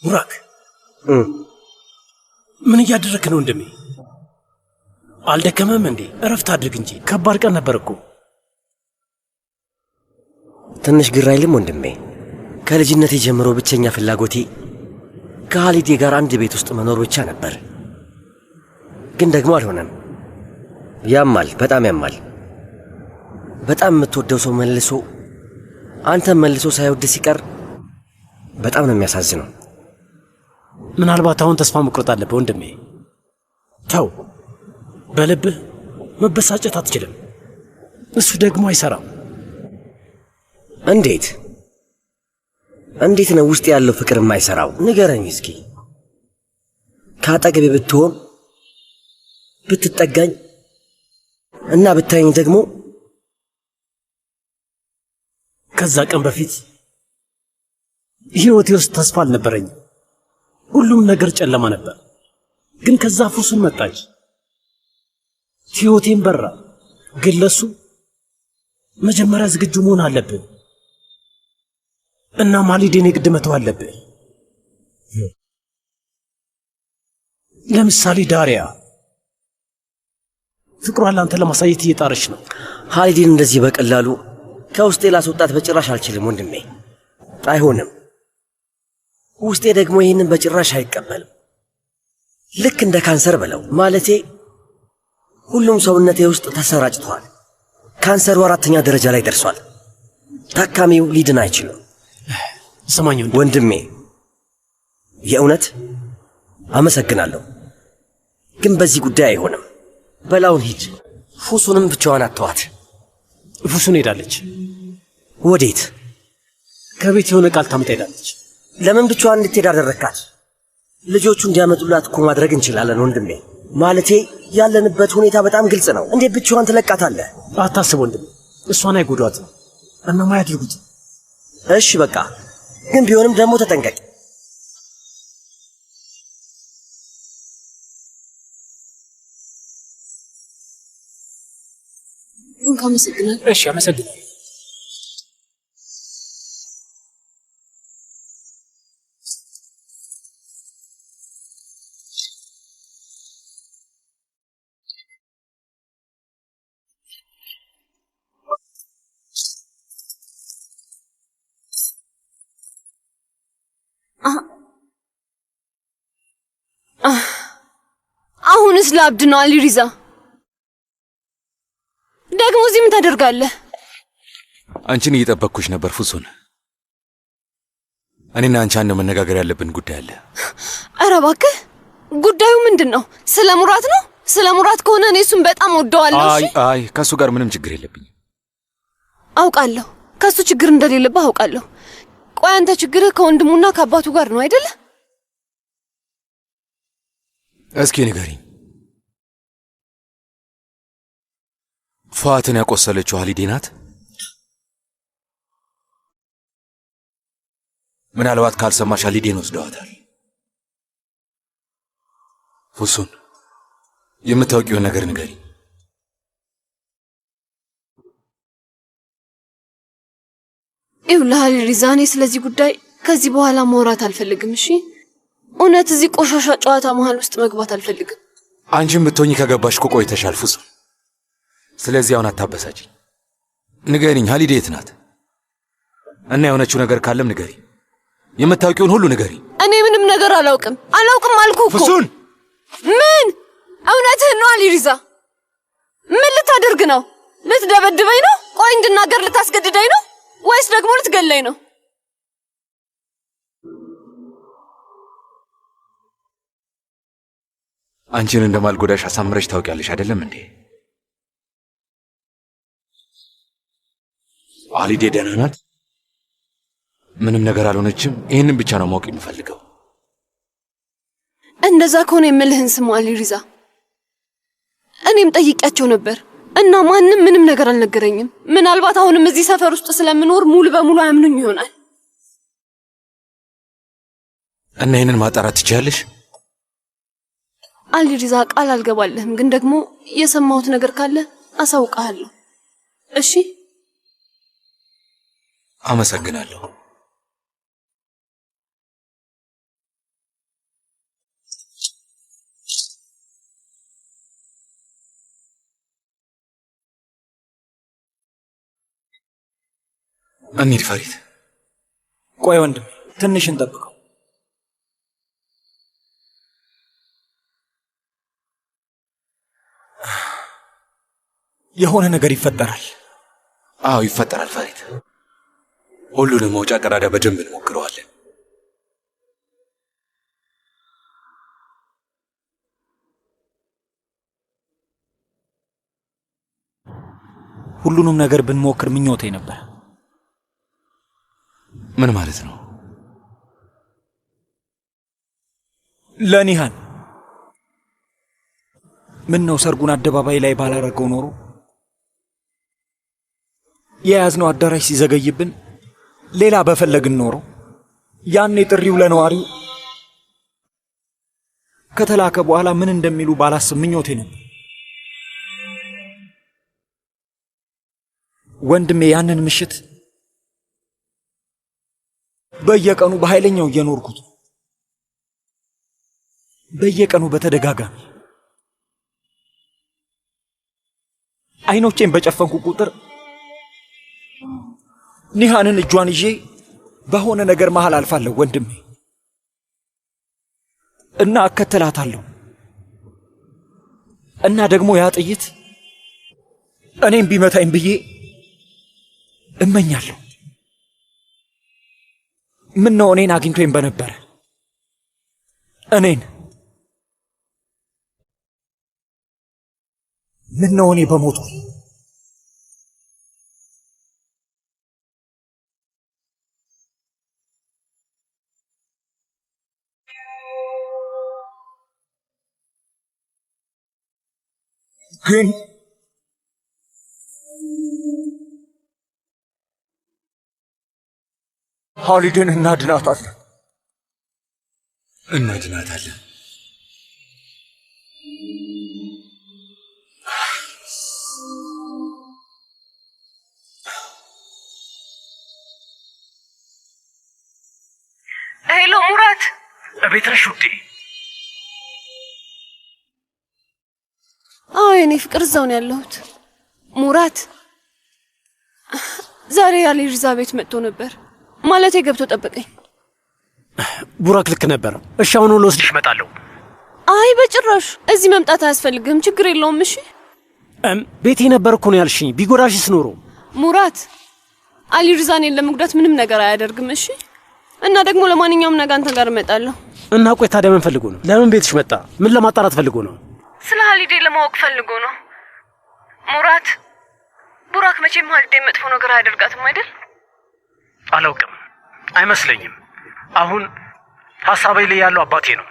ሙራክ ምን እያደረክ ነው እንደሚ? አልደከመም እንዴ? እረፍት አድርግ እንጂ ከባድ ቀን ነበር እኮ። ትንሽ ግራ አይልም ወንድሜ? ከልጅነቴ ጀምሮ ብቸኛ ፍላጎቴ ከኻሊዴ ጋር አንድ ቤት ውስጥ መኖር ብቻ ነበር። ግን ደግሞ አልሆነም። ያማል፣ በጣም ያማል። በጣም የምትወደው ሰው መልሶ አንተም መልሶ ሳይወድ ሲቀር በጣም ነው የሚያሳዝነው። ምናልባት አሁን ተስፋ መቁረጥ አለብህ ወንድሜ። ተው፣ በልብህ መበሳጨት አትችልም። እሱ ደግሞ አይሰራም። እንዴት ነው ውስጥ ያለው ፍቅር የማይሰራው? ንገረኝ እስኪ። ከአጠገቤ ብትሆን ብትጠጋኝ እና ብታየኝ ደግሞ ከዛ ቀን በፊት ሕይወቴ ውስጥ ተስፋ አልነበረኝም። ሁሉም ነገር ጨለማ ነበር። ግን ከዛ ፉሱን መጣች፣ ሕይወቴን በራ። ግን ለሱ መጀመሪያ ዝግጁ መሆን አለብን እና ኻሊዴን የግድ መተው አለብን። ለምሳሌ ዳሪያ ፍቅሯን ላንተ ለማሳየት እየጣረች ነው። ኻሊዴን እንደዚህ በቀላሉ ከውስጤ ላስወጣት በጭራሽ አልችልም ወንድሜ። አይሆንም። ውስጤ ደግሞ ይህንን በጭራሽ አይቀበልም። ልክ እንደ ካንሰር በለው። ማለቴ ሁሉም ሰውነቴ ውስጥ ተሰራጭቷል። ካንሰሩ 4ኛ ደረጃ ላይ ደርሷል። ታካሚው ሊድን አይችልም። ሰማኝ ወንድሜ፣ የእውነት አመሰግናለሁ። ግን በዚህ ጉዳይ አይሆንም። በላውን ሂድ። ፉሱንም ብቻዋን አተዋት። ፉሱን ሄዳለች። ወዴት? ከቤት የሆነ ቃል ታምጣ ሄዳለች። ለምን ብቻዋን እንድትሄድ አደረካት? ልጆቹ እንዲያመጡላት እኮ ማድረግ እንችላለን ወንድሜ። ማለቴ ያለንበት ሁኔታ በጣም ግልጽ ነው። እንዴት ብቻዋን ትለቃታለህ? አታስብ ወንድሜ፣ እሷን አይጎዷትም እና ማያድርጉት። እሺ በቃ፣ ግን ቢሆንም ደግሞ ተጠንቀቅ። አመሰግናለሁ። እሺ፣ አመሰግናለሁ። አሁንስ ላብድ ነው አሊ ሪዛ። ደግሞ እዚህ ምን ታደርጋለህ? አንቺን እየጠበቅኩሽ ነበር ፉሱን። እኔና አንቺ አንድ መነጋገር ያለብን ጉዳይ አለ። ኧረ እባክህ፣ ጉዳዩ ምንድን ነው? ስለ ሙራት ነው? ስለ ሙራት ከሆነ እኔ እሱን በጣም ወደዋለሁ። አይ ከሱ ጋር ምንም ችግር የለብኝም። አውቃለሁ፣ ከሱ ችግር እንደሌለብህ አውቃለሁ። ቆይ አንተ ችግርህ ከወንድሙና ከአባቱ ጋር ነው አይደለ? እስኪ ንገሪኝ፣ ፏትን ያቆሰለችው ኻሊዴ ናት? ምናልባት ካልሰማሽ ኻሊዴን ወስደዋታል። ፉሱን የምታውቂውን ነገር ንገሪኝ። ይኸውልህ አሊ ሪዛ፣ እኔ ስለዚህ ጉዳይ ከዚህ በኋላ ማውራት አልፈልግም። እሺ፣ እውነት እዚህ ቆሻሻ ጨዋታ መሃል ውስጥ መግባት አልፈልግም። አንቺም ብትሆኚ ከገባሽ እኮ ቆይተሻል ፉሱን። ስለዚህ አሁን አታበሳጭኝ። ንገሪኝ፣ ኻሊዴ የት ናት? እና የሆነችው ነገር ካለም ንገሪኝ። የምታውቂውን ሁሉ ንገሪኝ። እኔ ምንም ነገር አላውቅም አልኩህ እኮ። ፉሱን! ምን? እውነትህን ነው አሊ ሪዛ? ምን ልታደርግ ነው? ልትደበድበኝ ነው? ቆይ እንድናገር ልታስገድደኝ ነው ወይስ ደግሞ ልትገለኝ ነው? አንቺን እንደማልጎዳሽ አሳምረሽ ታውቂያለሽ አይደለም እንዴ? ኻሊዴ ደህና ናት? ምንም ነገር አልሆነችም? ይህንን ብቻ ነው ማወቅ የምፈልገው። እንደዛ ከሆነ የምልህን ስሙ አሊ ሪዛ። እኔም ጠይቂያቸው ነበር እና ማንም ምንም ነገር አልነገረኝም። ምናልባት አሁንም እዚህ ሰፈር ውስጥ ስለምኖር ሙሉ በሙሉ አያምኑኝ ይሆናል። እና ይህንን ማጣራት ትችያለሽ? አሊ ሪዛ፣ ቃል አልገባልህም፣ ግን ደግሞ የሰማሁት ነገር ካለ አሳውቅሃለሁ። እሺ? አመሰግናለሁ። እንሂድ ፈሪት። ቆይ ወንድም ትንሽ እንጠብቀው። የሆነ ነገር ይፈጠራል። አዎ ይፈጠራል ፈሪት። ሁሉንም መውጫ ቀዳዳ በደንብ እንሞክረዋለን። ሁሉንም ነገር ብንሞክር ምኞቴ ነበር። ምን ማለት ነው? ለኒሃን ምን ነው ሰርጉን አደባባይ ላይ ባላረገው ኖሮ፣ የያዝነው አዳራሽ ሲዘገይብን ሌላ በፈለግን ኖሮ፣ ያኔ ጥሪው ለነዋሪው ከተላከ በኋላ ምን እንደሚሉ ባላስብ ምኞቴ ነበር። ወንድሜ ያንን ምሽት በየቀኑ በኃይለኛው እየኖርኩት፣ በየቀኑ በተደጋጋሚ አይኖቼን በጨፈንኩ ቁጥር ኒሃንን እጇን ይዤ በሆነ ነገር መሃል አልፋለሁ ወንድሜ፣ እና እከተላታለሁ። እና ደግሞ ያ ጥይት እኔም ቢመታኝ ብዬ እመኛለሁ። ምን ነው እኔን አግኝቶኝ በነበረ፣ እኔን ምን ነው እኔ በሞቱ። ግን ኻሊድን እናድናታለን። ሄሎ ሙራት፣ እቤት ነሽ ውዴ? አዎ የኔ ፍቅር እዛው ነው ያለሁት። ሙራት ዛሬ ያለ ሪዛ ቤት መጥቶ ነበር። ማለቴ ገብቶ ጠበቀኝ። ቡራክ ልክ ነበር። እሺ አሁን ልወስድሽ እመጣለሁ። አይ በጭራሽ እዚህ መምጣት አያስፈልግም። ችግር የለውም። እሺ ቤቴ ነበር እኮ ነው ያልሽኝ። ቢጎዳሽስ ኖሮ? ሙራት አሊ ሪዛኔን ለመጉዳት ምንም ነገር አያደርግም። እሺ እና ደግሞ ለማንኛውም ነገር አንተ ጋር እመጣለሁ። እና ቆይ ታዲያ ምን ፈልጎ ነው? ለምን ቤትሽ መጣ? ምን ለማጣራት ፈልጎ ነው? ስለ ሀሊዴ ለማወቅ ፈልጎ ነው። ሙራት ቡራክ መቼም ሀሊዴ መጥፎ ነገር አያደርጋትም አይደል? አላውቅም፣ አይመስለኝም። አሁን ሐሳቤ ላይ ያለው አባቴ ነው።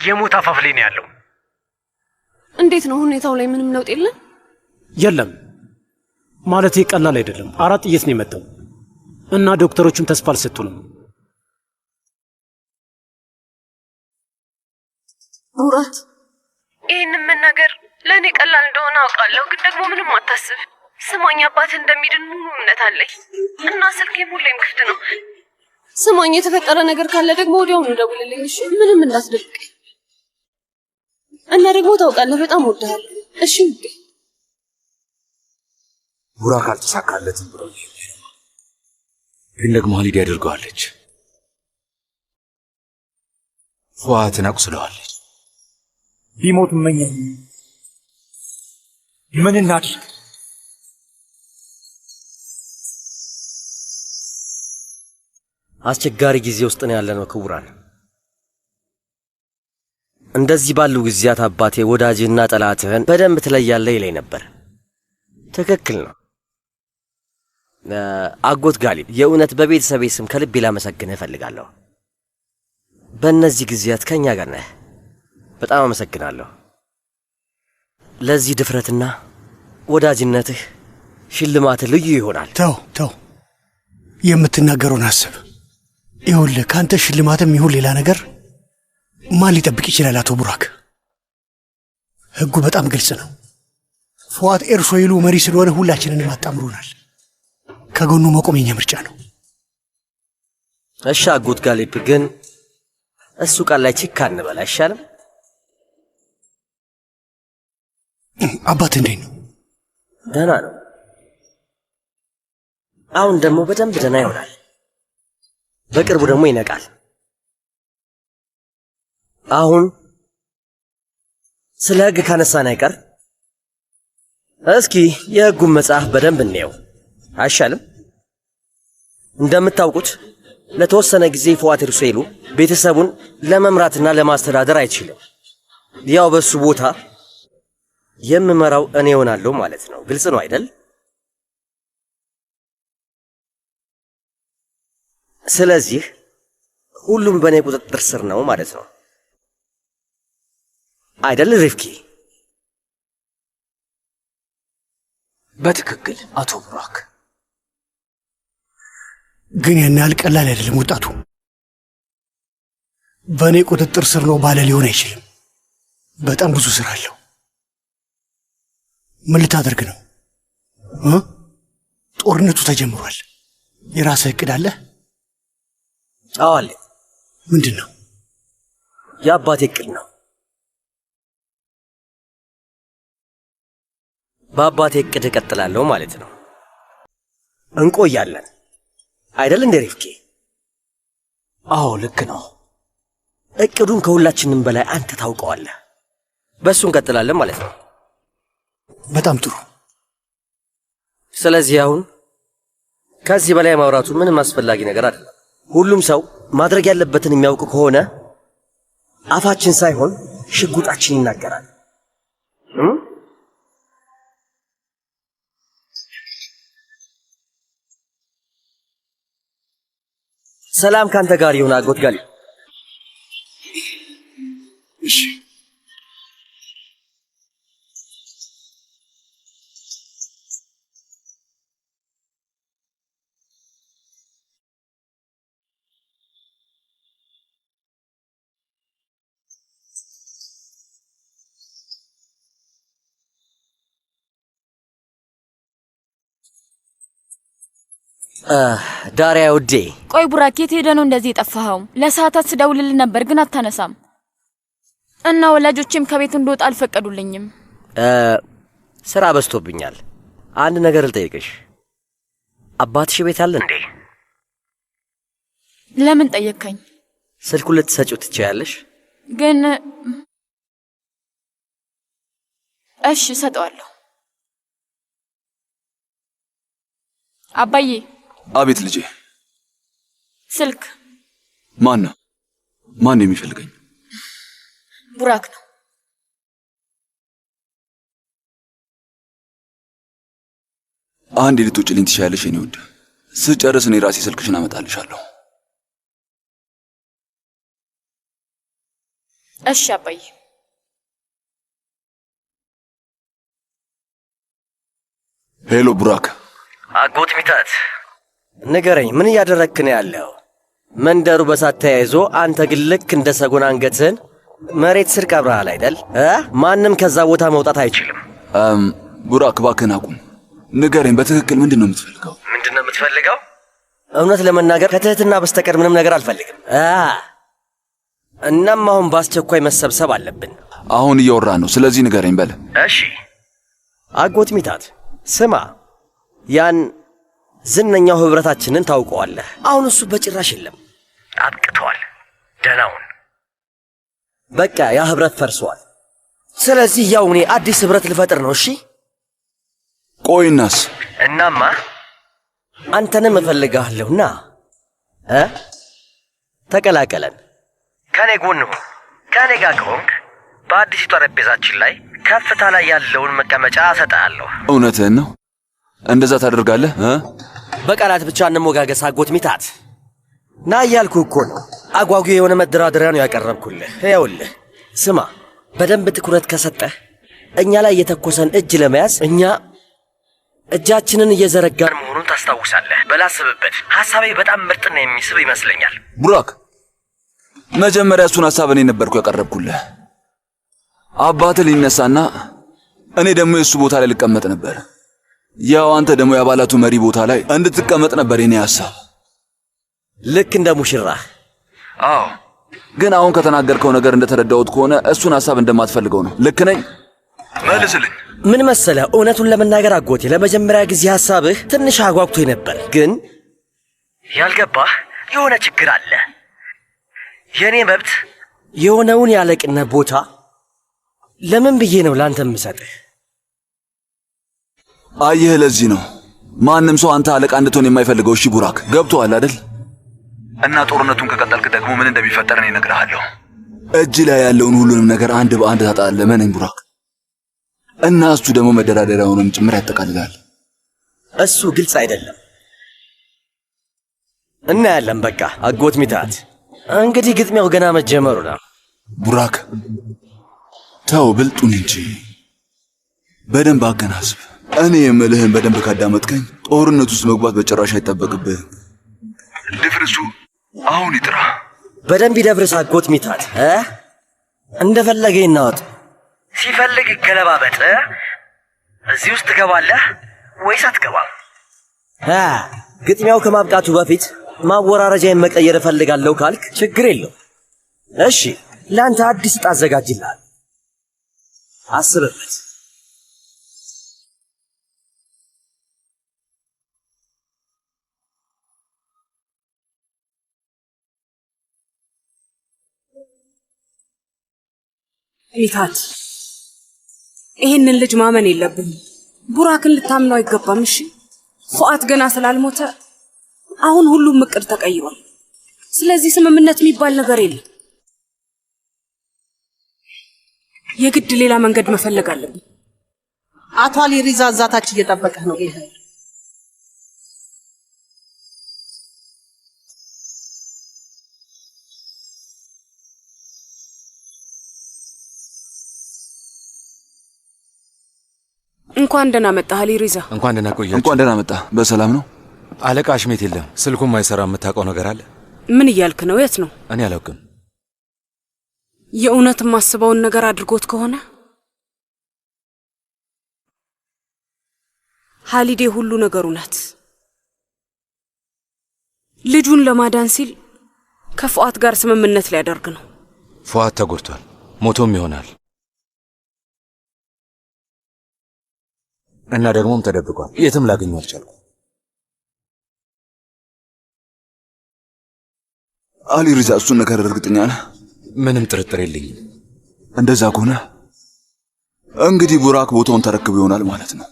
የሞት አፋፍ ላይ ነው ያለው። እንዴት ነው ሁኔታው ላይ ምንም ለውጥ የለም? የለም ማለቴ ቀላል አይደለም። 4 ጥይት ነው የመጣው እና ዶክተሮቹም ተስፋ አልሰጡንም። ሙራት ይህንን መናገር ለእኔ ቀላል እንደሆነ አውቃለሁ፣ ግን ደግሞ ምንም አታስብ። ስማኝ፣ አባት እንደሚድን ሙሉ እምነት አለኝ እና ስልኬም ሁሌም ክፍት ነው። ስማኝ፣ የተፈጠረ ነገር ካለ ደግሞ ወዲያውኑ ደውልልኝ እሺ? ምንም እንዳትደብቅ። እና ደግሞ ታውቃለህ በጣም እወድሃለሁ። እሺ ውዴ። ቡራክ አልተሳካለትም ብሎ ግን ደግሞ ሀሊድ ያደርገዋለች። ፉአትን አቁስለዋለች። ቢሞት እመኛለሁ። ምን እናድርግ? አስቸጋሪ ጊዜ ውስጥ ነው ያለነው ክቡራን። እንደዚህ ባሉ ጊዜያት አባቴ ወዳጅህና ጠላትህን በደንብ ትለያለህ ይለኝ ነበር። ትክክል ነው። አጎት ጋሊብ፣ የእውነት በቤተሰቤ ስም ከልቤ ላመሰግንህ እፈልጋለሁ። በእነዚህ ጊዜያት ከእኛ ጋር ነህ። በጣም አመሰግናለሁ። ለዚህ ድፍረትና ወዳጅነትህ ሽልማትህ ልዩ ይሆናል። ተው የምትናገረውን አስብ። ይኸውልህ ከአንተ ሽልማትም ይሁን ሌላ ነገር ማን ሊጠብቅ ይችላል? አቶ ቡራክ፣ ሕጉ በጣም ግልጽ ነው። ፉአት ኤርሶይሉ መሪ ስለሆነ ሁላችንንም አጣምሮናል። ከጎኑ መቆም የኛ ምርጫ ነው። እሺ አጎት ጋሊብ፣ ግን እሱ ቃል ላይ ችካ እንበል አይሻልም? አባት እንዴት ነው? ደህና ነው። አሁን ደግሞ በደንብ ደህና ይሆናል። በቅርቡ ደግሞ ይነቃል። አሁን ስለ ሕግ ካነሳን አይቀር እስኪ የሕጉን መጽሐፍ በደንብ እንየው አይሻልም? እንደምታውቁት ለተወሰነ ጊዜ ፉአድ ሩሴሉ ቤተሰቡን ለመምራትና ለማስተዳደር አይችልም። ያው በሱ ቦታ የምመራው እኔ ሆናለሁ ማለት ነው። ግልጽ ነው አይደል? ስለዚህ ሁሉም በእኔ ቁጥጥር ስር ነው ማለት ነው አይደል ሪፍኪ? በትክክል አቶ ቡራክ። ግን ያን ያህል ቀላል አይደለም ወጣቱ። በእኔ ቁጥጥር ስር ነው ባለ ሊሆን አይችልም። በጣም ብዙ ስራ አለው። ምን ልታደርግ ነው? ጦርነቱ ተጀምሯል። የራስህ እቅድ አለ? አዎ አለኝ። ምንድን ነው? የአባቴ እቅድ ነው። በአባቴ እቅድ እቀጥላለሁ ማለት ነው። እንቆያለን አይደል እንደ ሪፍኪ? አዎ ልክ ነው። እቅዱን ከሁላችንም በላይ አንተ ታውቀዋለህ። በእሱ እንቀጥላለን ማለት ነው። በጣም ጥሩ። ስለዚህ አሁን ከዚህ በላይ ማውራቱ ምንም አስፈላጊ ነገር አይደለም። ሁሉም ሰው ማድረግ ያለበትን የሚያውቅ ከሆነ አፋችን ሳይሆን ሽጉጣችን ይናገራል። ሰላም ካንተ ጋር ይሁን አጎት ጋሊ። እሺ ዳሪያ ውዴ። ቆይ ቡራክ፣ የት ሄደ ነው እንደዚህ የጠፋኸው? ለሰዓታት ስደውልልህ ነበር ግን አታነሳም። እና ወላጆቼም ከቤት እንደወጣ አልፈቀዱልኝም። ስራ በዝቶብኛል። አንድ ነገር ልጠይቅሽ። አባትሽ ቤት አለ እንዴ? ለምን ጠየቅከኝ? ስልኩን ልትሰጪው ትችያለሽ? ግን እሺ እሰጠዋለሁ። አባዬ። አቤት ልጄ። ስልክ። ማን ነው? ማን ነው የሚፈልገኝ? ቡራክ ነው። አንድ ልትውጭልኝ ትችያለሽ የኔ ውድ? ስጨርስ እኔ ራሴ ስልክሽን አመጣልሻለሁ። እሺ አባዬ። ሄሎ ቡራክ። አጎት ሚታት ንገረኝ፣ ምን እያደረግክ ነው ያለው? መንደሩ በሳት ተያይዞ አንተ ግን ልክ እንደ ሰጎን አንገትህን መሬት ስር ቀብረሃል አይደል? ማንም ከዛ ቦታ መውጣት አይችልም። ቡራክ እባክህን አቁም። ንገረኝ በትክክል ምንድን ነው የምትፈልገው? ምንድን ነው የምትፈልገው? እውነት ለመናገር ከትህትና በስተቀር ምንም ነገር አልፈልግም። እናም አሁን በአስቸኳይ መሰብሰብ አለብን። አሁን እያወራን ነው፣ ስለዚህ ንገረኝ በል። እሺ አጎት ሚታት ስማ፣ ያን ዝነኛው ህብረታችንን ታውቀዋለህ? አሁን እሱ በጭራሽ የለም፣ አብቅተዋል። ደህናውን በቃ ያ ህብረት ፈርሷል። ስለዚህ ያው እኔ አዲስ ህብረት ልፈጥር ነው። እሺ ቆይናስ? እናማ አንተንም እፈልግሃለሁና ተቀላቀለን። ከኔ ጎን ሁን። ከኔ ጋር ከሆንክ በአዲሱ ጠረጴዛችን ላይ ከፍታ ላይ ያለውን መቀመጫ እሰጥሃለሁ። እውነትህን ነው? እንደዛ ታደርጋለህ? በቃላት ብቻ እንሞጋገስ አጎት ሚታት። ና እያልኩህ እኮ ነው። አጓጊ የሆነ መደራደሪያ ነው ያቀረብኩልህ። ይኸውልህ ስማ፣ በደንብ ትኩረት ከሰጠህ እኛ ላይ የተኮሰን እጅ ለመያዝ እኛ እጃችንን እየዘረጋን መሆኑን ታስታውሳለህ። በላስብበት። ሐሳቤ በጣም ምርጥና የሚስብ ይመስለኛል። ቡራክ፣ መጀመሪያ እሱን ሐሳብ እኔ ነበርኩ ያቀረብኩልህ። አባትህ ሊነሳና እኔ ደግሞ የእሱ ቦታ ላይ ልቀመጥ ነበር። ያው አንተ ደግሞ የአባላቱ መሪ ቦታ ላይ እንድትቀመጥ ነበር የኔ ሐሳብ። ልክ እንደ ሙሽራህ። አዎ፣ ግን አሁን ከተናገርከው ነገር እንደተረዳሁት ከሆነ እሱን ሐሳብ እንደማትፈልገው ነው። ልክ ነኝ? መልስልኝ። ምን መሰለ፣ እውነቱን ለመናገር አጎቴ ለመጀመሪያ ጊዜ ሐሳብህ ትንሽ አጓጉቶኝ ነበር። ግን ያልገባህ የሆነ ችግር አለ። የእኔ መብት የሆነውን ያለቅነት ቦታ ለምን ብዬ ነው ላንተ የምሰጥህ? አየህ፣ ለዚህ ነው ማንም ሰው አንተ አለቃ እንድትሆን የማይፈልገው። እሺ ቡራክ፣ ገብቶሃል አይደል? እና ጦርነቱን ከቀጠልክ ደግሞ ምን እንደሚፈጠር እኔ እነግርሃለሁ። እጅ ላይ ያለውን ሁሉንም ነገር አንድ በአንድ ታጣለህ። መነኝ ቡራክ። እና እሱ ደግሞ መደራደሪያውንም ጭምር ያጠቃልላል። እሱ ግልጽ አይደለም። እናያለን። በቃ አጎት ሚታት፣ እንግዲህ ግጥሚያው ገና መጀመሩ ነው። ቡራክ ተው ብልጡን እንጂ በደንብ አገናዝብ። እኔ የምልህን በደንብ ካዳመጥከኝ ጦርነት ውስጥ መግባት በጭራሽ አይጠበቅብህም። ድፍርሱ አሁን ይጥራ። በደንብ ይደፍርስ አጎት ሚታት። እንደፈለገ ይናወጥ፣ ሲፈልግ ይገለባበጥ። እዚህ ውስጥ ትገባለህ ወይስ አትገባም? ግጥሚያው ከማብቃቱ በፊት ማወራረጃዬን መቀየር እፈልጋለሁ ካልክ ችግር የለው። እሺ፣ ለአንተ አዲስ ዕጣ አዘጋጅልሃል። አስብበት። ሚታት፣ ይህንን ልጅ ማመን የለብንም። ቡራክን ልታምነው አይገባም። እሺ፣ ፉአት ገና ስላልሞተ አሁን ሁሉም እቅድ ተቀይሯል። ስለዚህ ስምምነት የሚባል ነገር የለም። የግድ ሌላ መንገድ መፈለግ አለብን። አቶ አሊ ሪዛ እዛታች እየጠበቀህ ነው። ይሄ እንኳን ደህና መጣህ አሊ ሪዛ። እንኳን ደህና ቆያችሁ። እንኳን ደህና መጣ። በሰላም ነው? አለቃ አሽሜት የለም። ስልኩም አይሰራ። የምታውቀው ነገር አለ? ምን እያልክ ነው? የት ነው? እኔ አላውቅም። የእውነት የማስበውን ነገር አድርጎት ከሆነ ሀሊዴ ሁሉ ነገሩ ናት። ልጁን ለማዳን ሲል ከፉአት ጋር ስምምነት ሊያደርግ ነው። ፉአት ተጎድቷል፣ ሞቶም ይሆናል እና ደግሞም ተደብቋል። የትም ላገኘው አልቻልኩም። አሊ ሪዛ እሱን ነገር እርግጠኛ ነህ? ምንም ጥርጥር የለኝም። እንደዛ ከሆነ እንግዲህ ቡራክ ቦታውን ተረክቦ ይሆናል ማለት ነው።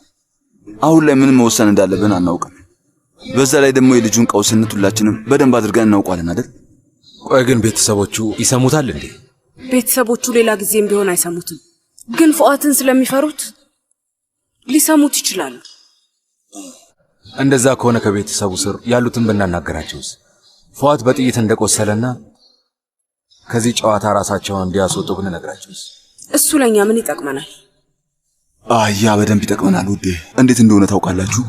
አሁን ላይ ምንም መወሰን እንዳለብን አናውቅም። በዛ ላይ ደግሞ የልጁን ቀውስነት ሁላችንም በደንብ አድርገን እናውቃለን አይደል? ቆይ ግን ቤተሰቦቹ ይሰሙታል እንዴ? ቤተሰቦቹ ሌላ ጊዜም ቢሆን አይሰሙትም። ግን ፉአትን ስለሚፈሩት ሊሰሙት ይችላሉ። እንደዛ ከሆነ ከቤተሰቡ ስር ያሉትን ብናናገራቸውስ? ፉአት በጥይት እንደቆሰለና ከዚህ ጨዋታ ራሳቸውን እንዲያስወጡ ብንነግራቸውስ? እሱ ለኛ ምን ይጠቅመናል? ያ በደንብ ይጠቅመናል ውዴ። እንዴት እንደሆነ ታውቃላችሁ?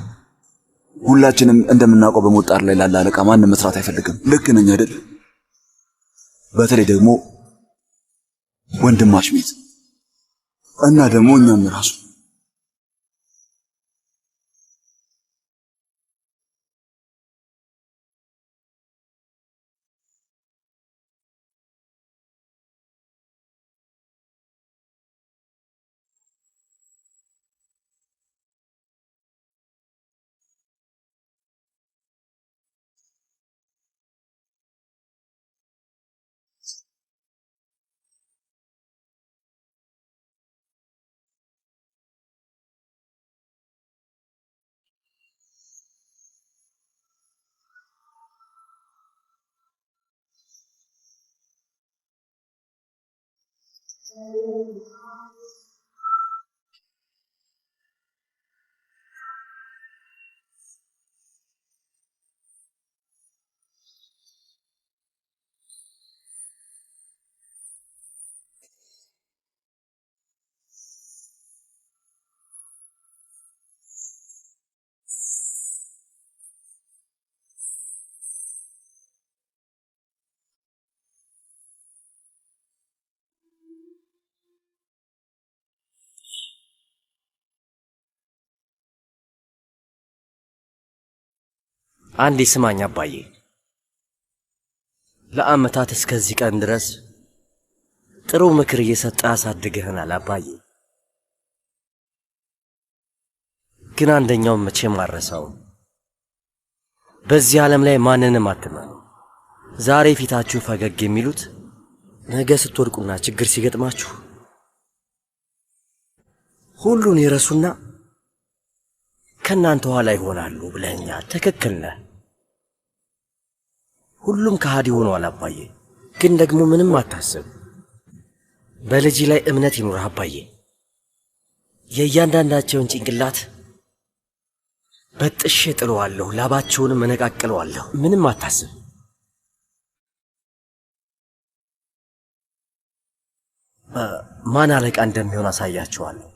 ሁላችንም እንደምናውቀው በሞጣር ላይ ላለ አለቃ ማንም መስራት አይፈልግም። ልክ ነኝ አይደል? በተለይ ደግሞ ወንድም አሽሜት እና ደግሞ እኛም ራሱ አንዴ ስማኝ አባዬ፣ ለአመታት እስከዚህ ቀን ድረስ ጥሩ ምክር እየሰጠ አሳድገህናል አባዬ። ግን አንደኛውን መቼም አልረሳውም። በዚህ ዓለም ላይ ማንንም አትመኑ። ዛሬ ፊታችሁ ፈገግ የሚሉት ነገ ስትወድቁና ችግር ሲገጥማችሁ ሁሉን ይረሱና ከእናንተ ኋላ ይሆናሉ ብለኸኛል። ትክክል ነህ። ሁሉም ከሃዲ ሆኗል አባዬ። ግን ደግሞ ምንም አታስብ። በልጅ ላይ እምነት ይኑርህ አባዬ። የእያንዳንዳቸውን ጭንቅላት በጥሼ ጥለዋለሁ፣ ላባቸውንም እነቃቅለዋለሁ። ምንም አታስብ። ማን አለቃ እንደሚሆን አሳያቸዋለሁ።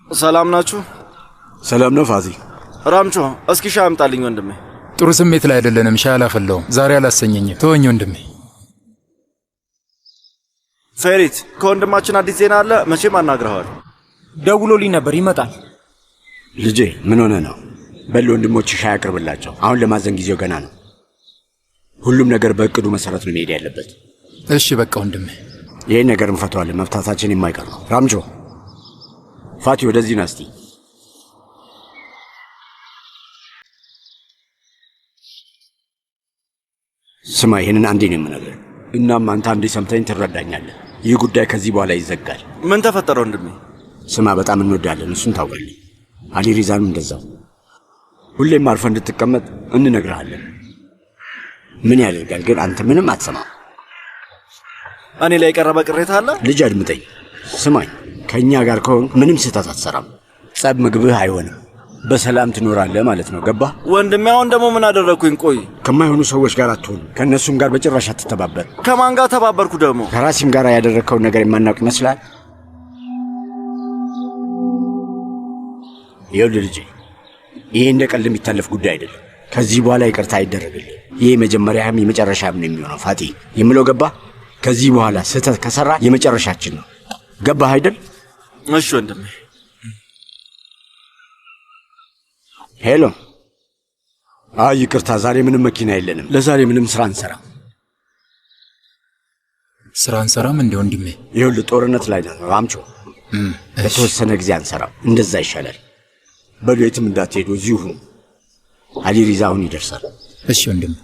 ሰላም ናችሁ? ሰላም ነው ፋዚ። ራምቾ እስኪ ሻይ አምጣልኝ ወንድሜ። ጥሩ ስሜት ላይ አይደለንም። ሻይ አላፈላውም። ዛሬ አላሰኘኝም። ተወኝ ወንድሜ። ፌሪት ከወንድማችን አዲስ ዜና አለ። መቼም አናግረዋል። ደውሎልኝ ነበር፣ ይመጣል። ልጄ ምን ሆነ ነው? በል ወንድሞች ሻይ አቅርብላቸው። አሁን ለማዘን ጊዜው ገና ነው። ሁሉም ነገር በእቅዱ መሰረት ነው መሄድ ያለበት። እሺ በቃ ወንድሜ፣ ይህን ነገር እንፈተዋለን። መፍታታችን የማይቀር ነው። ራምቾ ፋቲ ወደዚህ ና እስቲ። ስማ ይህንን አንዴ ነው የምነግርህ። እናም አንተ አንዴ ሰምተኝ ትረዳኛለህ። ይህ ጉዳይ ከዚህ በኋላ ይዘጋል። ምን ተፈጠረ ወንድሜ? ስማ በጣም እንወዳለን፣ እሱን ታውቃለህ። አሊ ሪዛንም እንደዛው። ሁሌም አርፈ እንድትቀመጥ እንነግርሃለን። ምን ያደርጋል ግን አንተ ምንም አትሰማም። እኔ ላይ የቀረበ ቅሬታ አለ? ልጅ አድምጠኝ፣ ስማኝ። ከእኛ ጋር ከሆንክ ምንም ስህተት አትሰራም። ጸብ ምግብህ አይሆንም። በሰላም ትኖራለህ ማለት ነው። ገባህ ወንድሜ? አሁን ደግሞ ምን አደረግኩኝ? ቆይ ከማይሆኑ ሰዎች ጋር አትሆን። ከእነሱም ጋር በጭራሽ አትተባበር። ከማን ጋር ተባበርኩ ደግሞ? ከራሲም ጋር ያደረግከውን ነገር የማናውቅ ይመስላል። ይኸውልህ ልጄ፣ ይሄ እንደ ቀልድ የሚታለፍ ጉዳይ አይደለም። ከዚህ በኋላ ይቅርታ አይደረግልህ። ይሄ መጀመሪያም የመጨረሻም ነው የሚሆነው። ፋቲ የምለው ገባህ? ከዚህ በኋላ ስህተት ከሰራ የመጨረሻችን ነው። ገባህ አይደል? እሺ ወንድሜ። ሄሎ። አይ ይቅርታ፣ ዛሬ ምንም መኪና የለንም። ለዛሬ ምንም ስራ አንሰራም። ስራ አንሰራም እንዴ ወንድሜ? ይኸውልህ ጦርነት ላይ ነው ራምቾ። ለተወሰነ ጊዜ አንሰራም። እንደዛ ይሻላል። በሉ የትም እንዳትሄዱ፣ እዚሁ ሁኑ። አሊ ሪዛ አሁን ይደርሳል። እሺ ወንድሜ።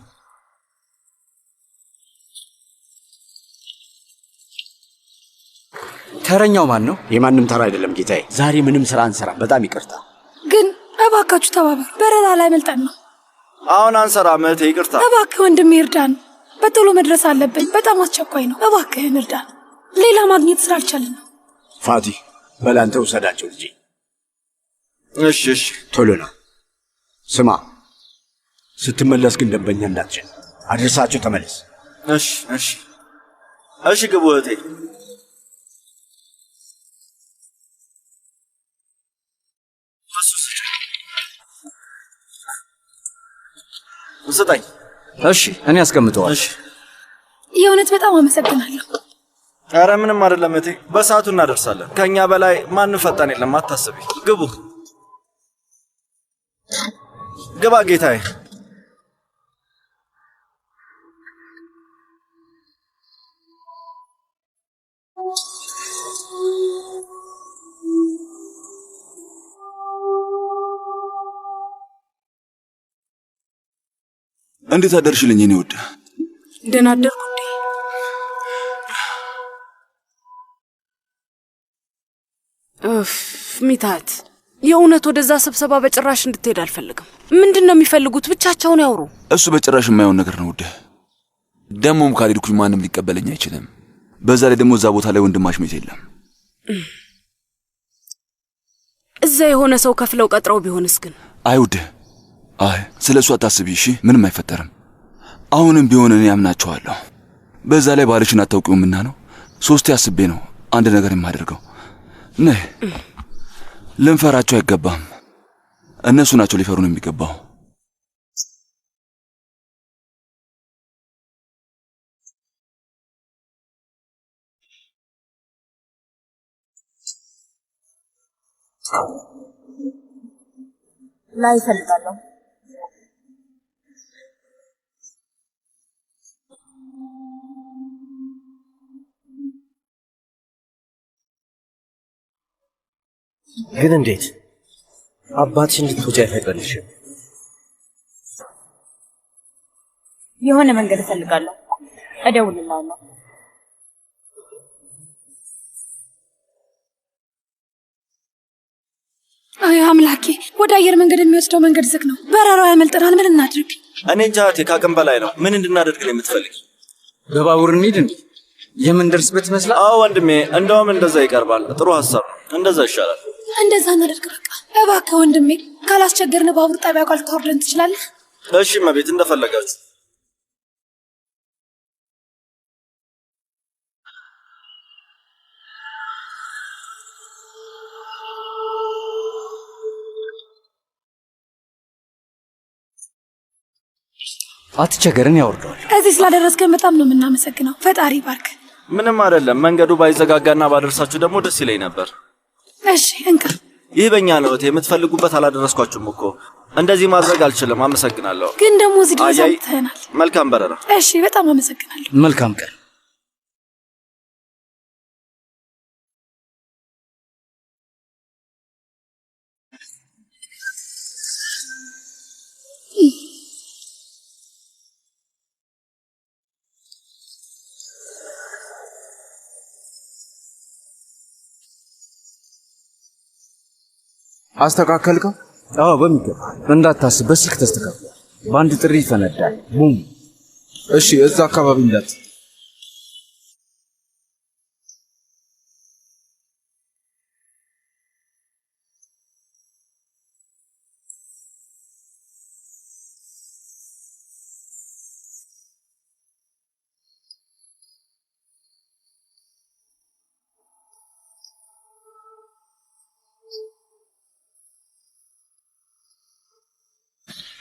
ተረኛው ማን ነው? የማንም ተራ አይደለም ጌታዬ። ዛሬ ምንም ስራ አንሰራም። በጣም ይቅርታ። ግን እባካችሁ ተባበሩ። በረራ ላይ መልጠን ነው። አሁን አንሰራም እህቴ፣ ይቅርታ። እባክህ ወንድሜ እርዳን። በቶሎ መድረስ አለብን። በጣም አስቸኳይ ነው። እባክህን እርዳን። ሌላ ማግኘት ስላልቻልን ነው። ፋቲ በላንተ ውሰዳቸው ልጄ። እሺ እሺ፣ ቶሎ ነው። ስማ ስትመለስ ግን ደንበኛ እንዳትችል አድርሳቸው ተመለስ። እሺ እሺ እሺ። ግቡ እህቴ። ስጠኝ። እሺ እኔ አስቀምጠዋል። እሺ። የእውነት በጣም አመሰግናለሁ። ኧረ ምንም አይደለም እህቴ፣ በሰዓቱ እናደርሳለን። ከኛ በላይ ማንም ፈጣን የለም፣ አታስቢ። ግቡ። ግባ ጌታዬ። እንዴት አደርሽልኝ እኔ ውድ? ደህና አደርኩ እንዴ? ሚታት የእውነት ወደዛ ስብሰባ በጭራሽ እንድትሄድ አልፈልግም። ምንድን ነው የሚፈልጉት? ብቻቸውን ያውሩ። እሱ በጭራሽ የማይሆን ነገር ነው ውድ። ደሞም ካልሄድኩኝ ማንም ሊቀበለኝ አይችልም። በዛ ላይ ደግሞ እዛ ቦታ ላይ ወንድማሽ ሜት የለም። እዛ የሆነ ሰው ከፍለው ቀጥረው ቢሆንስ ግን? አይ ውድ፣ አይ ስለ እሱ አታስቢ እሺ። ምንም አይፈጠርም። አሁንም ቢሆን እኔ አምናቸዋለሁ። በዛ ላይ ባልሽን አታውቂውምና ነው። ሶስቴ አስቤ ነው አንድ ነገር የማደርገው። ነይ፣ ልንፈራቸው አይገባም። እነሱ ናቸው ሊፈሩን የሚገባው። ላይ እፈልጋለሁ። ግን እንዴት አባትሽ እንድትወጪ አይፈቅድልሽም? የሆነ መንገድ እፈልጋለሁ። እደውልልሃለሁ። አይ አምላኬ፣ ወደ አየር መንገድ የሚወስደው መንገድ ዝግ ነው። በረራው ያመልጠናል። ምን እናድርግ? እኔ እንጃ እህቴ፣ ከአቅም በላይ ነው። ምን እንድናደርግ ነው የምትፈልጊ? በባቡር እንሂድ እንዴ? የምንደርስበት ይመስላል። አዎ ወንድሜ፣ እንደውም እንደዛ ይቀርባል። ጥሩ ሀሳብ ነው። እንደዛ ይሻላል። እንደዛ እናደርግ በቃ። እባክህ ወንድሜ፣ ካላስቸገርን ባቡር ጣቢያው ጋር ልታወርደን ትችላለህ? እሺ እመቤት፣ እንደፈለጋችሁ። አትቸገርን፣ ያወርደዋል። እዚህ ስላደረስከን በጣም ነው የምናመሰግነው። ፈጣሪ ባርክ። ምንም አይደለም። መንገዱ ባይዘጋጋና ባደርሳችሁ ደግሞ ደስ ይለኝ ነበር። እሺ እንካ። ይህ በእኛ ነው እህቴ። የምትፈልጉበት አላደረስኳችሁም እኮ። እንደዚህ ማድረግ አልችልም። አመሰግናለሁ። ግን ደግሞ እዚህ ድረስ አምጥተናል። መልካም በረራ። እሺ፣ በጣም አመሰግናለሁ። መልካም ቀን። አስተካከልከው? አዎ በሚገባ። እንዳታስብ፣ በስልክ ተስተካክሏል። በአንድ ጥሪ ይፈነዳል። ቡም። እሺ፣ እዛ አካባቢ እንዳት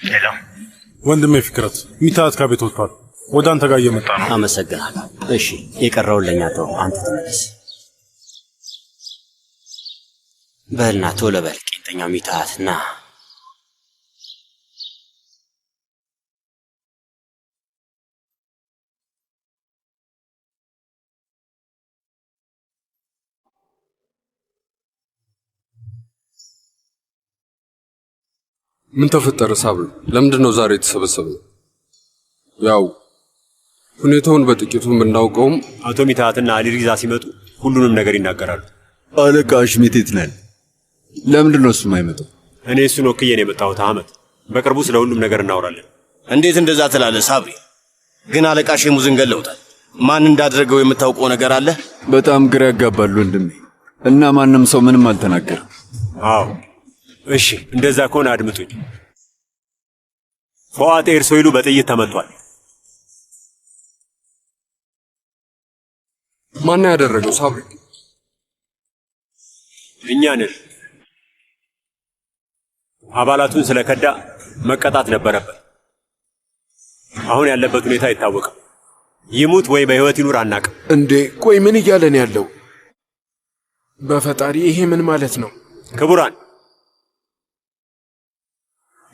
ሄሎ ወንድሜ ፍቅረት፣ ሚታት ከቤት ወጥቷል። ወደ አንተ ጋር እየመጣ ነው። አመሰግናለሁ። እሺ የቀረውን ለኛ ተው፣ አንተ ተመለስ። በልና ቶሎ በል ቄንጠኛው ሚታት ና። ምን ተፈጠረ ሳብሉ? ለምንድን ነው ዛሬ የተሰበሰብነው? ያው ሁኔታውን በጥቂቱ ብናውቀውም አቶ ሚታትና አሊሪዛ ሲመጡ ሁሉንም ነገር ይናገራሉ። አለቃ ሽሜት የት ነህ? ለምንድን ነው እሱ የማይመጣው? እኔ እሱን ወክዬ ነው የመጣሁት አህመድ። በቅርቡ ስለ ሁሉም ነገር እናወራለን። እንዴት እንደዛ ትላለህ ሳብሪ? ግን አለቃ ሼሙዝን ገለውታል። ማን እንዳደረገው የምታውቀው ነገር አለ? በጣም ግራ ያጋባሉ ወንድሜ። እና ማንም ሰው ምንም አልተናገረም። አዎ እሺ፣ እንደዛ ከሆነ አድምጡኝ። ፎአት ኤርሶይሉ በጥይት ተመቷል። ማን ያደረገው ሳብሪ? እኛ ነን። አባላቱን ስለከዳ መቀጣት ነበረበት። አሁን ያለበት ሁኔታ አይታወቅም። ይሙት ወይ በህይወት ይኑር አናቅም። እንዴ ቆይ ምን እያለን ያለው? በፈጣሪ ይሄ ምን ማለት ነው? ክቡራን፣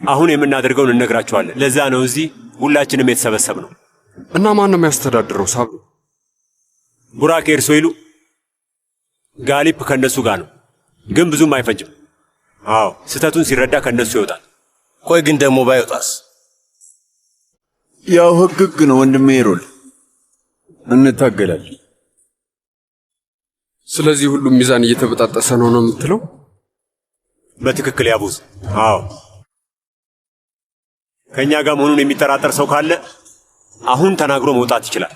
አሁን የምናደርገውን እነግራችኋለን። ለዛ ነው እዚህ ሁላችንም የተሰበሰብነው። እና ማን ነው የሚያስተዳድረው ሳብሪ? ቡራክ ኤርሶይሉ ጋሊፕ ከነሱ ጋር ነው፣ ግን ብዙም አይፈጅም። አዎ ስህተቱን ሲረዳ ከነሱ ይወጣል። ቆይ ግን ደግሞ ባይወጣስ? ያው ህግ ነው ወንድሜ ይሮል፣ እንታገላለን። ስለዚህ ሁሉም ሚዛን እየተበጣጠሰ ነው የምትለው? በትክክል ያቡዝ። አዎ ከኛ ጋር መሆኑን የሚጠራጠር ሰው ካለ አሁን ተናግሮ መውጣት ይችላል።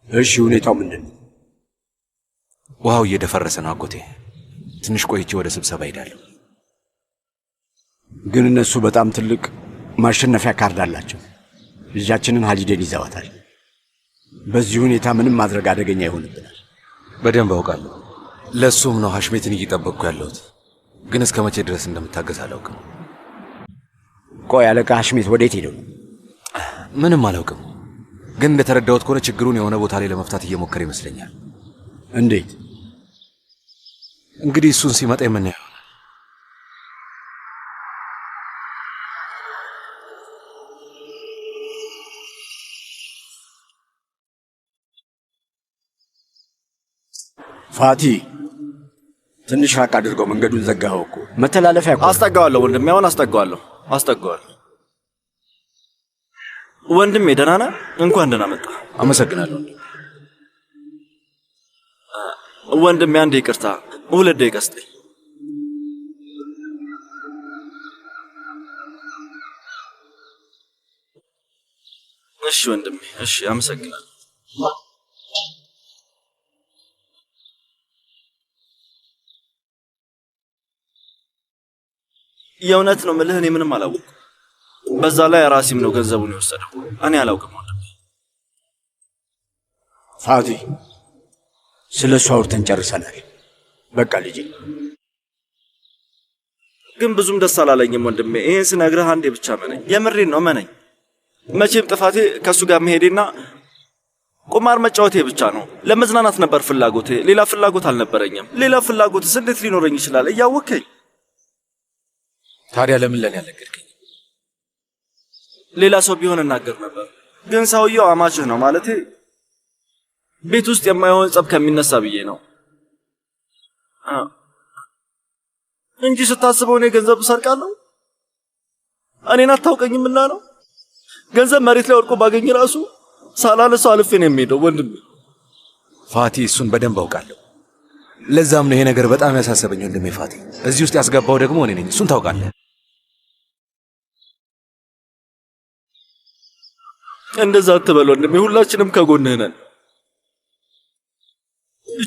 እሺ ሁኔታው ምንድን ነው? ውሃው እየደፈረሰ ነው አጎቴ። ትንሽ ቆይቼ ወደ ስብሰባ ሄዳለሁ። ግን እነሱ በጣም ትልቅ ማሸነፊያ ካርድ አላቸው። ልጃችንን ሀሊዴን ይዘዋታል። በዚህ ሁኔታ ምንም ማድረግ አደገኛ ይሆንብናል። በደንብ አውቃለሁ። ለሱም ነው ሐሽሜትን እየጠበቅኩ ያለሁት። ግን እስከ መቼ ድረስ እንደምታገስ አላውቅም። ቆይ አለቃ ሐሽሜት ወዴት ሄደው? ምንም አላውቅም፣ ግን እንደተረዳሁት ከሆነ ችግሩን የሆነ ቦታ ላይ ለመፍታት እየሞከረ ይመስለኛል። እንዴት? እንግዲህ እሱን ሲመጣ የምናየው። ፋቲ ትንሽ ራቅ አድርገው፣ መንገዱን ዘጋኸው እኮ። መተላለፊያ እኮ። አስጠጋዋለሁ ወንድሜ፣ አሁን አስጠጋዋለሁ። ወንድሜ ደህና ነህ? እንኳን ደህና መጣ። አመሰግናለሁ ወንድሜ። አንዴ ይቅርታ፣ 2 ደቂቃ ስጠኝ። እሺ ወንድሜ፣ እሺ፣ አመሰግናለሁ። የእውነት ነው የምልህ፣ እኔ ምንም አላወቅኩም። በዛ ላይ ራሲም ነው ገንዘቡን የወሰደው። እኔ አላውቅም ወንድሜ። ፋቲ ስለ እሱ አውርተን ጨርሰናል። በቃ ልጄ። ግን ብዙም ደስ አላለኝም ወንድሜ። ይህን ስነግርህ አንዴ ብቻ መነኝ። የምሬን ነው መነኝ። መቼም ጥፋቴ ከእሱ ጋር መሄዴና ቁማር መጫወቴ ብቻ ነው። ለመዝናናት ነበር ፍላጎቴ፣ ሌላ ፍላጎት አልነበረኝም። ሌላ ፍላጎትስ እንዴት ሊኖረኝ ይችላል? እያወከኝ። ታዲያ ለምን ለኔ ያልነገርከኝ? ሌላ ሰው ቢሆን እናገር ነበር፣ ግን ሰውየው አማችህ ነው። ማለቴ ቤት ውስጥ የማይሆን ጸብ ከሚነሳ ብዬ ነው እንጂ ስታስበው እኔ ገንዘብ እሰርቃለሁ? እኔን አታውቀኝምና ነው። ገንዘብ መሬት ላይ ወድቆ ባገኝ ራሱ ሳላነሳው አልፌ ነው የሚሄደው ወንድም። ፋቲ፣ እሱን በደንብ አውቃለሁ። ለዛም ነው ይሄ ነገር በጣም ያሳሰበኝ ወንድሜ ፋቲ። እዚህ ውስጥ ያስገባው ደግሞ እኔ ነኝ። እሱን ታውቃለህ። እንደዛ አትበል ወንድሜ፣ ሁላችንም ከጎንህ ነን።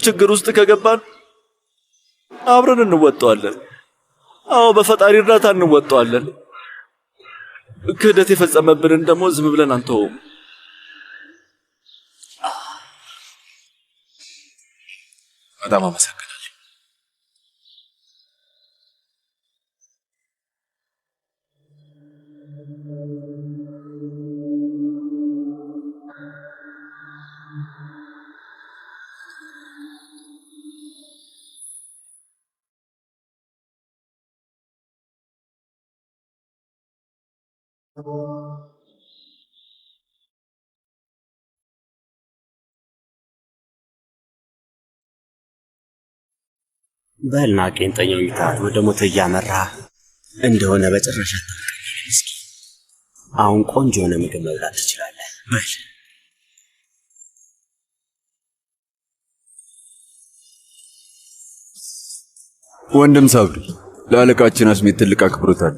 ችግር ውስጥ ከገባን አብረን እንወጣዋለን። አዎ፣ በፈጣሪ እርዳታ እንወጣዋለን። ክህደት የፈጸመብንን ደግሞ ዝም ብለን አንተውም። በጣም አመሰግናለሁ። በልና ቄንጠኛው ሚታት ወደ ሞት እያመራ እንደሆነ በጭራሽ አታውቅም። እስኪ አሁን ቆንጆ የሆነ ምግብ መብላት ትችላለህ። በል ወንድም ሳብሪ፣ ለአለቃችን ሐሽሜት ትልቅ አክብሮት አለ።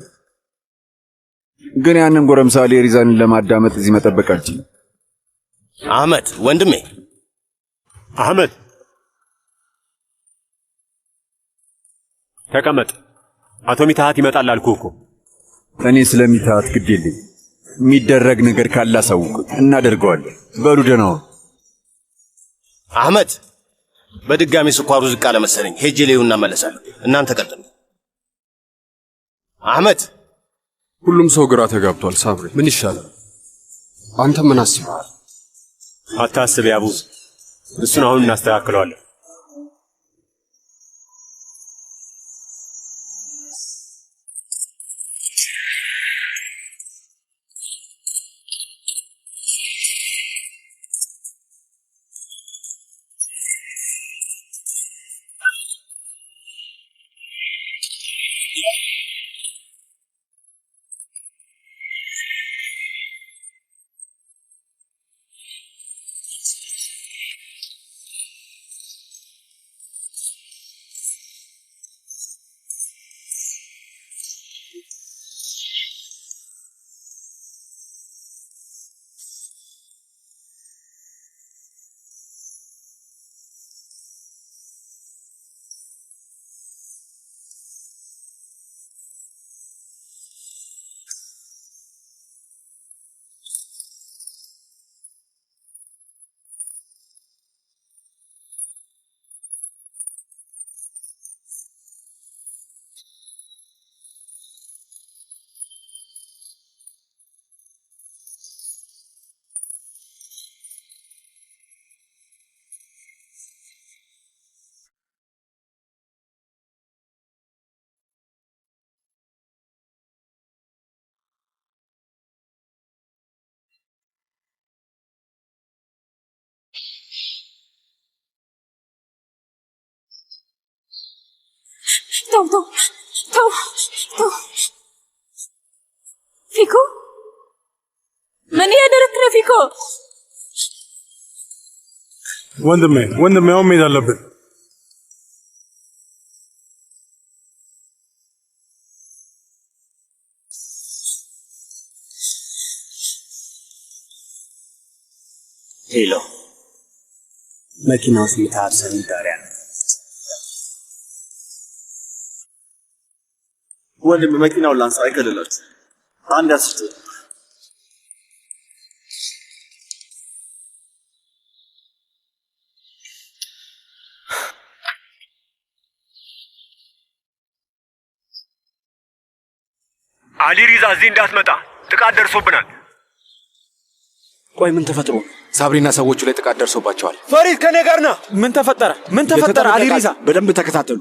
ግን ያንን ጎረምሳ ሪዛንን ለማዳመጥ እዚህ መጠበቅ አልችልም። አህመድ ወንድሜ፣ አህመድ ተቀመጥ። አቶ ሚታሃት ይመጣል አልኩህ እኮ። እኔ ስለሚታሃት ግድ የለኝ። የሚደረግ ነገር ካለ አሳውቁት፣ እናደርገዋለን። በሉ ደህና ሁኑ። አህመድ፣ በድጋሚ ስኳሩ ዝቅ አለ መሰለኝ። ሄጄ ሌውና እመለሳለሁ። እናንተ ቀጥሉ። አህመድ፣ ሁሉም ሰው ግራ ተጋብቷል። ሳብሪ፣ ምን ይሻላል? አንተ ምን አስበሃል? አታስብ ያቡዝ፣ እሱን አሁን እናስተካክለዋለን። ተው ፊኮ፣ ምን እያደረግህ ነው ፊኮ? ወንድሜ አሁን መሄድ አለብን። ሄሎ፣ መኪና ውስጥ የታሰሩ ዳሪያ ነው። ወንድሜ መኪናውን ላንሳ፣ አይከልላችሁ። አንድ አስርቱ አሊ ሪዛ እዚህ እንዳትመጣ፣ ጥቃት ደርሶብናል። ቆይ ምን ተፈጥሮ? ሳብሪና ሰዎቹ ላይ ጥቃት ደርሶባቸዋል። ፈሪድ ከኔ ጋር ና። ምን ተፈጠረ? አሊ ሪዛ፣ በደንብ ተከታተሉ።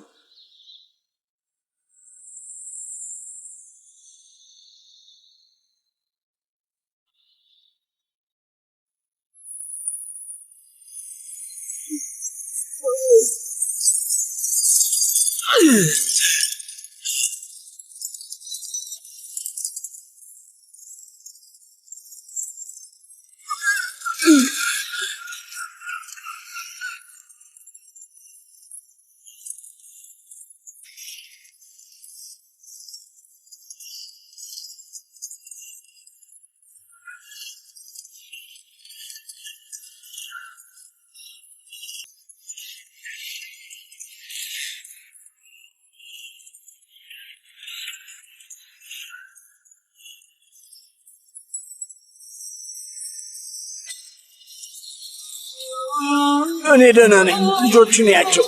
እኔ ደህና ነኝ። ልጆቹን ያቸው።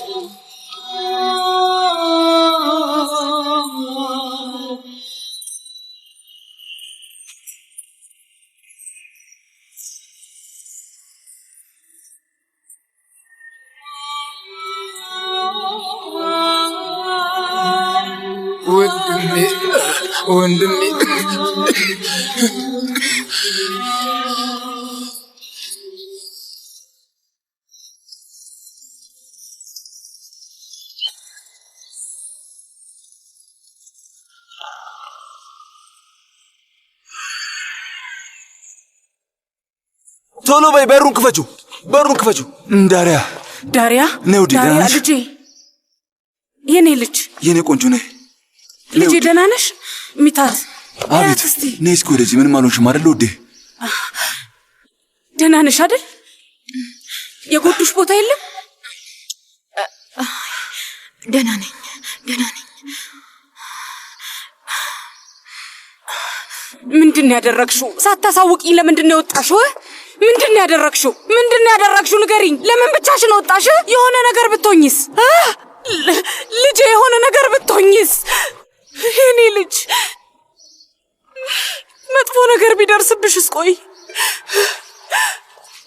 ወንድሜ ቶሎ በይ፣ በሩን ክፈቹ። ዳሪያ ነው። ዳሪያ ልጄ፣ የኔ ልጅ፣ የኔ ቆንጆ ነይ ልጄ፣ ደህና ነሽ? ሚታት አቤት። ነይ እስኪ ወደዚህ። ምንም አልሆንሽም አይደል ውዴ? ደህና ነሽ አይደል? የጎዱሽ ቦታ የለም? ደህና ነኝ። ምንድን ያደረግሽው? ሳታሳውቂኝ ለምንድን ነው የወጣሽው? ምንድን ያደረግሽው? ንገሪኝ። ለምን ብቻሽን ወጣሽ? የሆነ ነገር ብትሆኝስ? ልጄ፣ የሆነ ነገር ብትሆኝስ? የኔ ልጅ፣ መጥፎ ነገር ቢደርስብሽስ? ቆይ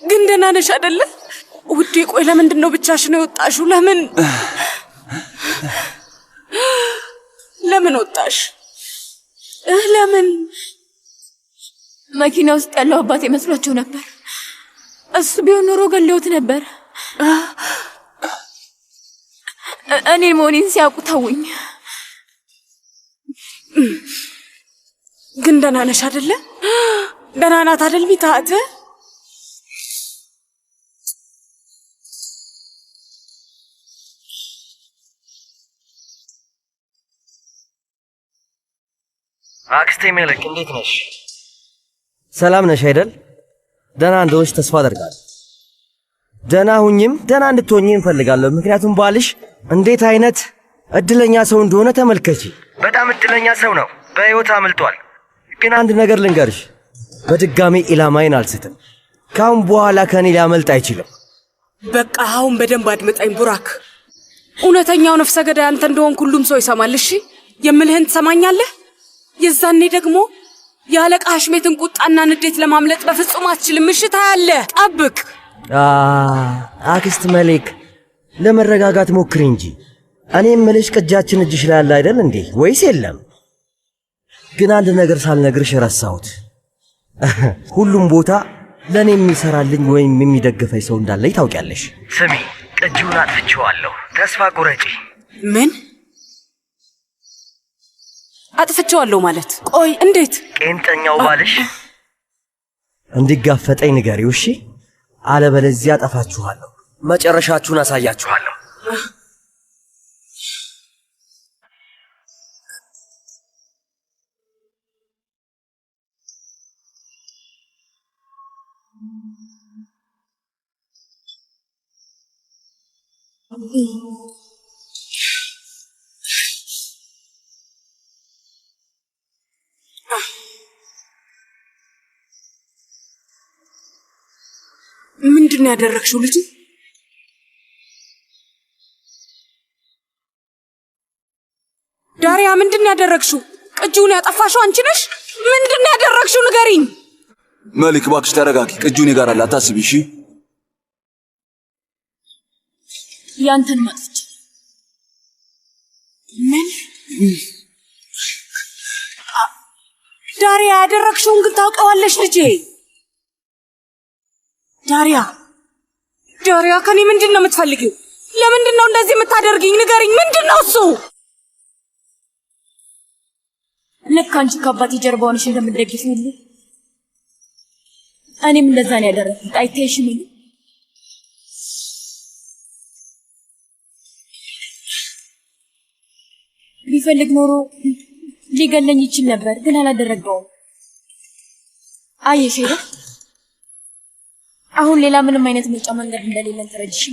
ግን ደህና ነሽ አይደለ ውዴ? ቆይ ለምንድን ነው ብቻሽን የወጣሽው? ለምን ወጣሽ? ለምን? መኪና ውስጥ ያለው አባቴ መስሏቸው ነበር። እሱ ቢሆን ኖሮ ገለውት ነበር። እኔ መሆኔን ሲያውቁ ተውኝ። ግን ደህና ነሽ አይደለ? ደህና ናት አይደል ሚታት? አክስቴ ሜለክ እንዴት ነሽ? ሰላም ነሽ አይደል? ደህና እንደሆንሽ ተስፋ አደርጋለሁ። ደህና ሁኝም ደህና እንድትሆኚ እንፈልጋለሁ። ምክንያቱም ባልሽ እንዴት አይነት እድለኛ ሰው እንደሆነ ተመልከቺ። በጣም እድለኛ ሰው ነው። በሕይወት አምልጧል። ግን አንድ ነገር ልንገርሽ፣ በድጋሚ ኢላማዬን አልስትም። ካሁን በኋላ ከኔ ሊያመልጥ አይችልም። በቃ አሁን በደንብ አድምጠኝ ቡራክ። እውነተኛው ነፍሰ ገዳይ አንተ እንደሆንክ ሁሉም ሰው ይሰማል። እሺ የምልህን ትሰማኛለህ? የዛኔ ደግሞ የአለቃ ሐሽሜትን ቁጣና ንዴት ለማምለጥ በፍጹም አትችልም። እሺ ታያለህ። ጠብቅ። አክስት መሌክ ለመረጋጋት ሞክሪ እንጂ። እኔ የምልሽ ቅጃችን እጅሽ ላይ አለ አይደል እንዴ? ወይስ የለም? ግን አንድ ነገር ሳልነግርሽ ረሳሁት። ሁሉም ቦታ ለእኔ የሚሰራልኝ ወይም የሚደግፈኝ ሰው እንዳለኝ ታውቂያለሽ። ስሚ፣ ቅጂውን አጥፍቼዋለሁ። ተስፋ ቁረጪ። ምን? አጥፍቼዋለሁ ማለት? ቆይ እንዴት? ቄንጠኛው ባልሽ እንዲጋፈጠኝ ንገሪው እሺ? አለበለዚያ አጠፋችኋለሁ። መጨረሻችሁን አሳያችኋለሁ። ምንድን ነው ያደረግሽው ልጅ? ዳሪያ ምንድን ነው ያደረግሽው? ቅጂውን ያጠፋሽው አንቺ ነሽ? ምንድን ነው ያደረግሽው ንገሪኝ። መሊክ እባክሽ ተረጋጊ። ቅጂው እኔ ጋር አለ፣ አታስቢ እሺ? ያንተን ማጥፍቼ ምን? ዳሪያ ያደረግሽውን ግን ታውቀዋለሽ ልጄ። ዳሪያ ከኔ ምንድን ነው የምትፈልጊው? ለምንድን ነው እንደዚህ የምታደርጊኝ? ንገሪኝ፣ ምንድን ነው እሱ? ልክ አንቺ ከአባቴ ጀርባ ሆነሽ እንደምትደግፊ ሁሉ እኔም እንደዛ ነው ያደረኩት። አይታይሽም? ቢፈልግ ኖሮ ሊገለኝ ይችል ነበር፣ ግን አላደረገውም። አየሽ አይደል? አሁን ሌላ ምንም አይነት ምርጫ መንገድ እንደሌለን ተረድሽ?